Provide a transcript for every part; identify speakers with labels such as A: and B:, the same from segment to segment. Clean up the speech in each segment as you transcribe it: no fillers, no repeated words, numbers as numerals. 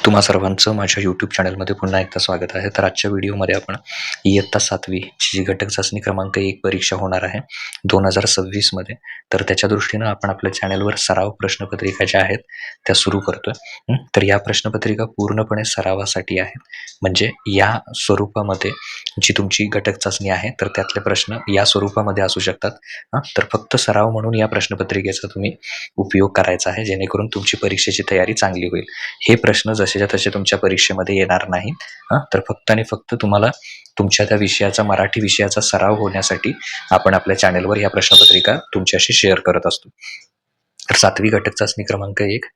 A: तुम्हा सर्वांचं माझ्या यूट्यूब चॅनलमध्ये पुन्हा एकदा स्वागत आहे. तर आजच्या व्हिडिओमध्ये आपण इयत्ता 7वी जी घटक चाचणी क्रमांक 1 परीक्षा होणार आहे 2026मध्ये. तर त्याच्या दृष्टीनं आपण आपल्या चॅनलवर सराव प्रश्नपत्रिका ज्या आहेत त्या सुरू करतोय. तर या प्रश्नपत्रिका पूर्णपणे सरावासाठी आहेत. म्हणजे या स्वरूपामध्ये जी तुमची घटक चाचणी आहे तर त्यातले प्रश्न या स्वरूपामध्ये असू शकतात. तर फक्त सराव म्हणून या प्रश्नपत्रिकेचा तुम्ही उपयोग करायचा आहे, जेणेकरून तुमची परीक्षेची तयारी चांगली होईल. हे प्रश्न जसेच्या तसे तुमच्या परीक्षेमध्ये येणार नाहीत. तर फक्त आणि फक्त तुम्हाला तुमच्या त्या विषयाचा, मराठी विषयाचा सराव होण्यासाठी आपण आपल्या चॅनलवर ह्या प्रश्नपत्रिका तुमच्याशी शेअर करत असतो. तर 7वी घटक चाचणी क्रमांक 1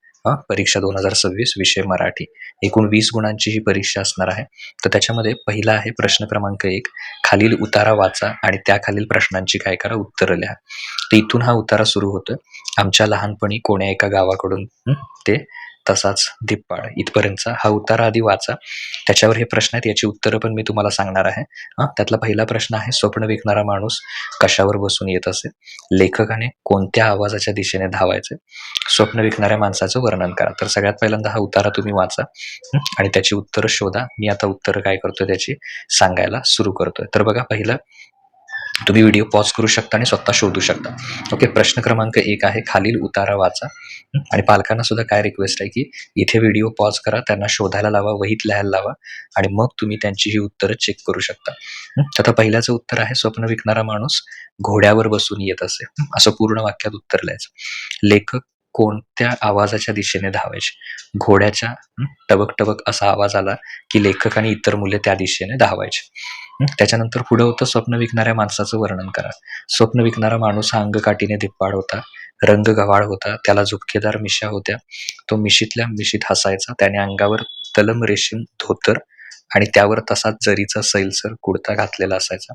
A: परीक्षा 2026 विषय मराठी. एकूण 20 गुणांची ही परीक्षा असणार आहे. तर त्याच्यामध्ये पहिला आहे प्रश्न क्रमांक 1, खालील उतारा वाचा आणि त्याखालील प्रश्नांची काय करा, उत्तरं लिहा. तर इथून हा उतारा सुरू होतोय. आमच्या लहानपणी कोण्या एका गावाकडून ते तसाच दिप्पाड इथपर्यंतचा हा उतारा आधी वाचा. त्याच्यावर हे प्रश्न आहेत, याची उत्तरं पण मी तुम्हाला सांगणार आहे. त्यातला पहिला प्रश्न आहे, स्वप्न विकणारा माणूस कशावर बसून येत असे? लेखकाने कोणत्या आवाजाच्या दिशेने धावायचे? स्वप्न विकणाऱ्या माणसाचं वर्णन करा. तर सगळ्यात पहिल्यांदा हा उतारा तुम्ही वाचा आणि त्याची उत्तरं शोधा. मी आता उत्तरं काय करतोय त्याची सांगायला सुरू करतोय. तर बघा, पहिलं तुम्ही व्हिडिओ पॉज करू शकता आणि स्वतः शोधू शकता. ओके, प्रश्न क्रमांक 1 आहे, खालील उतारा वाचा. आणि पालकांना सुद्धा काय रिक्वेस्ट आहे की इथे व्हिडिओ पॉज करा, त्यांना शोधायला लावा, वहीत लिहायला लावा आणि मग तुम्ही त्यांची ही उत्तरं चेक करू शकता. आता पहिल्याचं उत्तर आहे, स्वप्न विकणारा माणूस घोड्यावर बसून येत असे. असं पूर्ण वाक्यात उत्तर लिहायचं. लेखक कोणत्या आवाजाच्या दिशेने धावायचे? घोड्याच्या टबक टबक असा आवाज आला की लेखक आणि इतर मुले त्या दिशेने धावायचे. त्याच्यानंतर पुढं होतं, स्वप्न विकणाऱ्या माणसाचं वर्णन करा. स्वप्न विकणारा माणूस हा अंगकाठीने धिप्पाड होता, रंग गव्हाळ होता, त्याला झुपकेदार मिशा होत्या, तो मिशीतल्या मिशीत हसायचा, त्याने अंगावर तलम रेशीम धोतर आणि त्यावर तसाच जरीचा सैलसर कुडता घातलेला असायचा.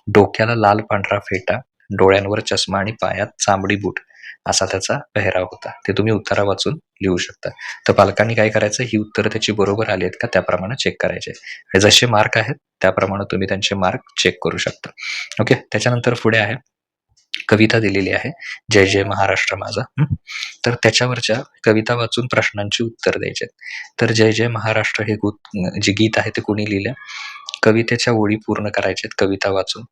A: डोक्याला लाल पांढरा फेटा, डोळ्यांवर चष्मा आणि पायात चांबडी बूट असा त्याचा पेहराव होता. ते तुम्ही उतारा वाचून लिहू शकता. तर पालकांनी काय करायचं, ही उत्तरं त्याची बरोबर आली आहेत का त्याप्रमाणे चेक करायचे. आणि जसे मार्क आहेत त्याप्रमाणे तुम्ही त्यांचे मार्क चेक करू शकता. ओके, त्याच्यानंतर पुढे आहे, कविता दिलेली आहे, जय जय महाराष्ट्र माझा. तर त्याच्यावरच्या कविता वाचून प्रश्नांची उत्तर द्यायचे. तर जय जय महाराष्ट्र हे जे गीत आहे ते कोणी लिहिलं? कवितेच्या ओळी पूर्ण करायचे कविता वाचून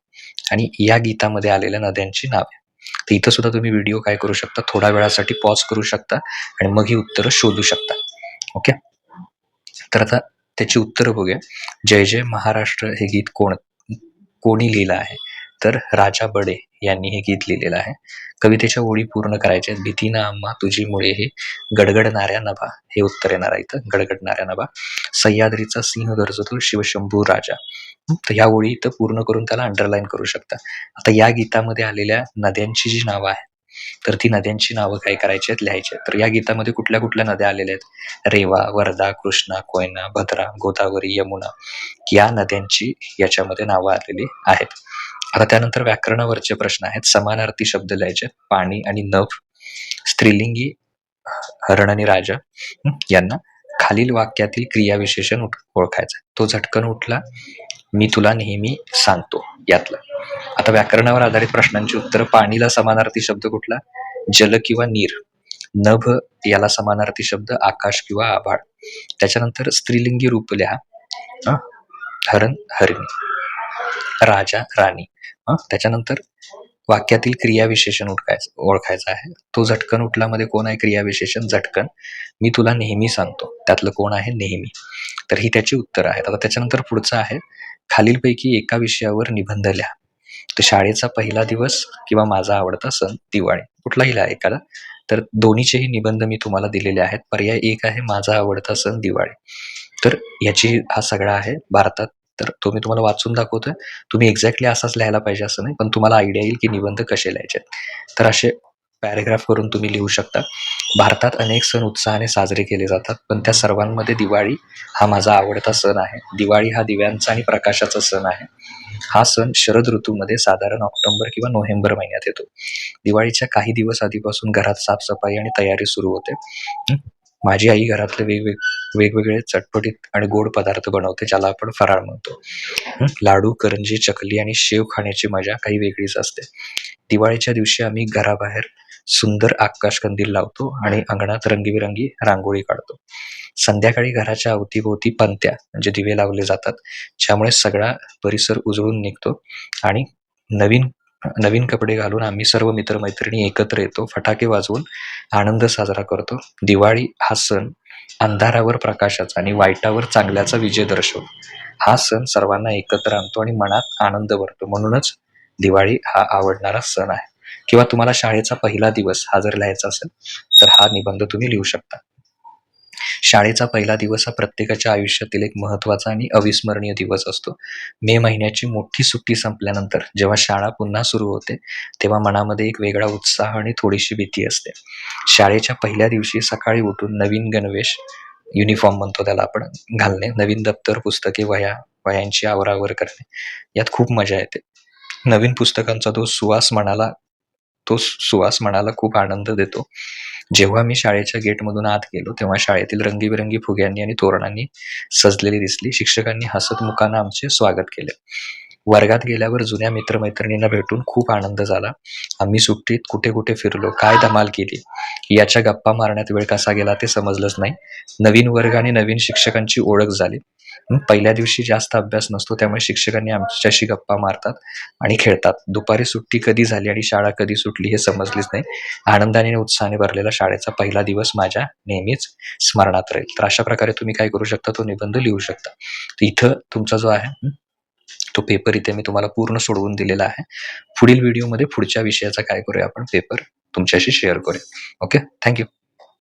A: आणि या गीतामध्ये आलेल्या नद्यांची नावे. तर इथं सुद्धा तुम्ही व्हिडिओ काय करू शकता, थोड्या वेळासाठी पॉज करू शकता आणि मग ही उत्तरं शोधू शकता. ओके, तर आता त्याची उत्तरं बघूया. जय जय महाराष्ट्र हे गीत कोणी लिहिलं आहे? तर राजा बडे यांनी हे गीत लिहिलेलं आहे. कवितेच्या ओळी पूर्ण करायच्या. भीतीनं आम्हा तुझी मुळे हे गडगडणाऱ्या नभा, हे उत्तर येणार आहे इथं, गडगडणाऱ्या नभा. सह्याद्रीचा सिंह गरजतो शिवशंभू राजा. तर ह्या ओळी इथं पूर्ण करून त्याला अंडरलाईन करू शकता. आता या गीतामध्ये आलेल्या नद्यांची जी नावं आहेत तर ती नद्यांची नावं काय करायची आहेत, लिहायची आहेत. तर या गीतामध्ये कुठल्या कुठल्या नद्या आलेल्या आहेत? रेवा, वर्धा, कृष्णा, कोयना, भद्रा, गोदावरी, यमुना या नद्यांची याच्यामध्ये नावं आलेली आहेत. आता त्यानंतर व्याकरणावरचे प्रश्न आहेत. समानार्थी शब्द लिहायचे. पाणी आणि नभ, स्त्रीलिंगी हरण आणि राजा यांना खालील वाक्यातील क्रियाविशेषण ओळखायचं. तो झटकन उठला, मी तुला नेहमी सांगतो, यातलं. आता व्याकरणावर आधारित प्रश्नांची उत्तर. पाणीला समानार्थी शब्द कुठला? जल किंवा नीर. नभ याला समानार्थी शब्द आकाश किंवा आभाळ. त्याच्यानंतर स्त्रीलिंगी रूप लिहा. हरण हरिणी, राजा राणी. त्याच्यानंतर वाक्यातील क्रियाविशेषण ओळखायचं आहे. तो झटकन उठला मध्ये कोण आहे क्रियाविशेषण? झटकन. मी तुला नेहमी सांगतो त्यातलं कोण आहे? नेहमी. तर ही त्याची उत्तर आहेत. आता त्याच्यानंतर पुढचं आहे, खालीलपैकी एका विषयावर निबंध लिहा. तर शाळेचा पहिला दिवस किंवा माझा आवडता सण दिवाळी, कुठलाही लिहा एखादा. तर दोन्हीचेही निबंध मी तुम्हाला दिलेले आहेत. पर्याय 1 आहे, माझा आवडता सण दिवाळी. तर याची हा सगळा आहे भारतात. तर तो मी तुम्हाला वाचून दाखवतोय. तुम्ही एक्झॅक्टली असाच लिहायला पाहिजे असं नाही, पण तुम्हाला आयडिया येईल की निबंध कसे लिहायचे. तर असे पॅरेग्राफ करून तुम्ही लिहू शकता. भारतात अनेक सण उत्साहाने साजरे केले जातात, पण त्या सर्वांमध्ये दिवाळी हा माझा आवडता सण आहे. दिवाळी हा दिव्यांचा आणि प्रकाशाचा सण आहे. हा सण शरद ऋतूमध्ये साधारण ऑक्टोबर किंवा नोव्हेंबर महिन्यात येतो. दिवाळीच्या काही दिवस आधीपासून घरात साफसफाई आणि तयारी सुरू होते. माझी आई घरातले वेगवेगळे चटपटीत आणि गोड पदार्थ बनवते, ज्याला आपण फराळ म्हणतो. लाडू, करंजी, चकली आणि शेव खाण्याची मजा काही वेगळीच असते. दिवाळीच्या दिवशी आम्ही घराबाहेर सुंदर आकाशकंदील लावतो आणि अंगणात रंगीबिरंगी रांगोळी काढतो. संध्याकाळी घराच्या अवतीभोवती पणत्या म्हणजे दिवे लावले जातात, ज्यामुळे सगळा परिसर उजळून निघतो आणि नवीन नवीन कपडे घालून आम्ही सर्व मित्र-मैत्रिणी एकत्र येतो. फटाके वाजवून आनंद साजरा करतो. दिवाळी हा सण अंधारावर प्रकाशाचा आणि वाईटावर चांगल्याचा विजय दर्शवतो. हा सण सर्वांना एकत्र आणतो आणि मनात आनंद भरतो. म्हणूनच दिवाळी हा आवडणारा सण आहे. किंवा तुम्हाला शाळेचा पहिला दिवस हा जर लिहायचा असेल, तर हा निबंध तुम्ही लिहू शकता. शाळेचा पहिला दिवस हा प्रत्येकाच्या आयुष्यातील एक महत्त्वाचा आणि अविस्मरणीय दिवस असतो. मे महिन्याची मोठी सुट्टी संपल्यानंतर जेव्हा शाळा पुन्हा सुरू होते, तेव्हा मनामध्ये एक वेगळा उत्साह आणि थोडीशी भीती असते. शाळेच्या पहिल्या दिवशी सकाळी उठून नवीन गणवेश, युनिफॉर्म म्हणतो त्याला आपण, घालणे, नवीन दप्तर, पुस्तके, वह्यांची आवराआवर करणे, यात खूप मजा येते. नवीन पुस्तकांचा तो सुवास मनाला खूप आनंद देतो. जेव्हा मी शाळेच्या गेटमधून आत गेलो, तेव्हा शाळेतील रंगीबेरंगी फुग्यांनी आणि तोरणांनी सजलेली दिसली. शिक्षकांनी हसतमुखानं आमचे स्वागत केले. वर्गात गेल्यावर जुन्या मित्र-मैत्रिणींना भेटून खूप आनंद झाला. आम्ही सुट्टीत कुठे-कुठे फिरलो, काय धमाल केली, याच्या गप्पा मारण्यात वेळ कसा गेला ते समजलंच नाही. नवीन वर्ग आणि नवीन शिक्षकांची ओळख झाली. पहिल्या दिवशी जास्त अभ्यास नसतो, त्यामुळे शिक्षकांनी आमच्याशी गप्पा मारतात आणि खेळतात. दुपारी सुट्टी कधी झाली आणि शाळा कधी सुटली हे समजलेच नाही. आनंदाने आणि उत्साहाने भरलेला शाळेचा पहिला दिवस माझ्या नेहमीच स्मरणात राहील. तर अशा प्रकारे तुम्ही काय करू शकता, तो निबंध लिहू शकता. तर इथं तुमचा जो आहे तो पेपर इथे मी तुम्हाला पूर्ण सोडवून दिलेला आहे. पुढील व्हिडिओमध्ये पुढच्या विषयाचा काय करूया आपण, पेपर तुमच्याशी शेअर करूया. Okay, thank you.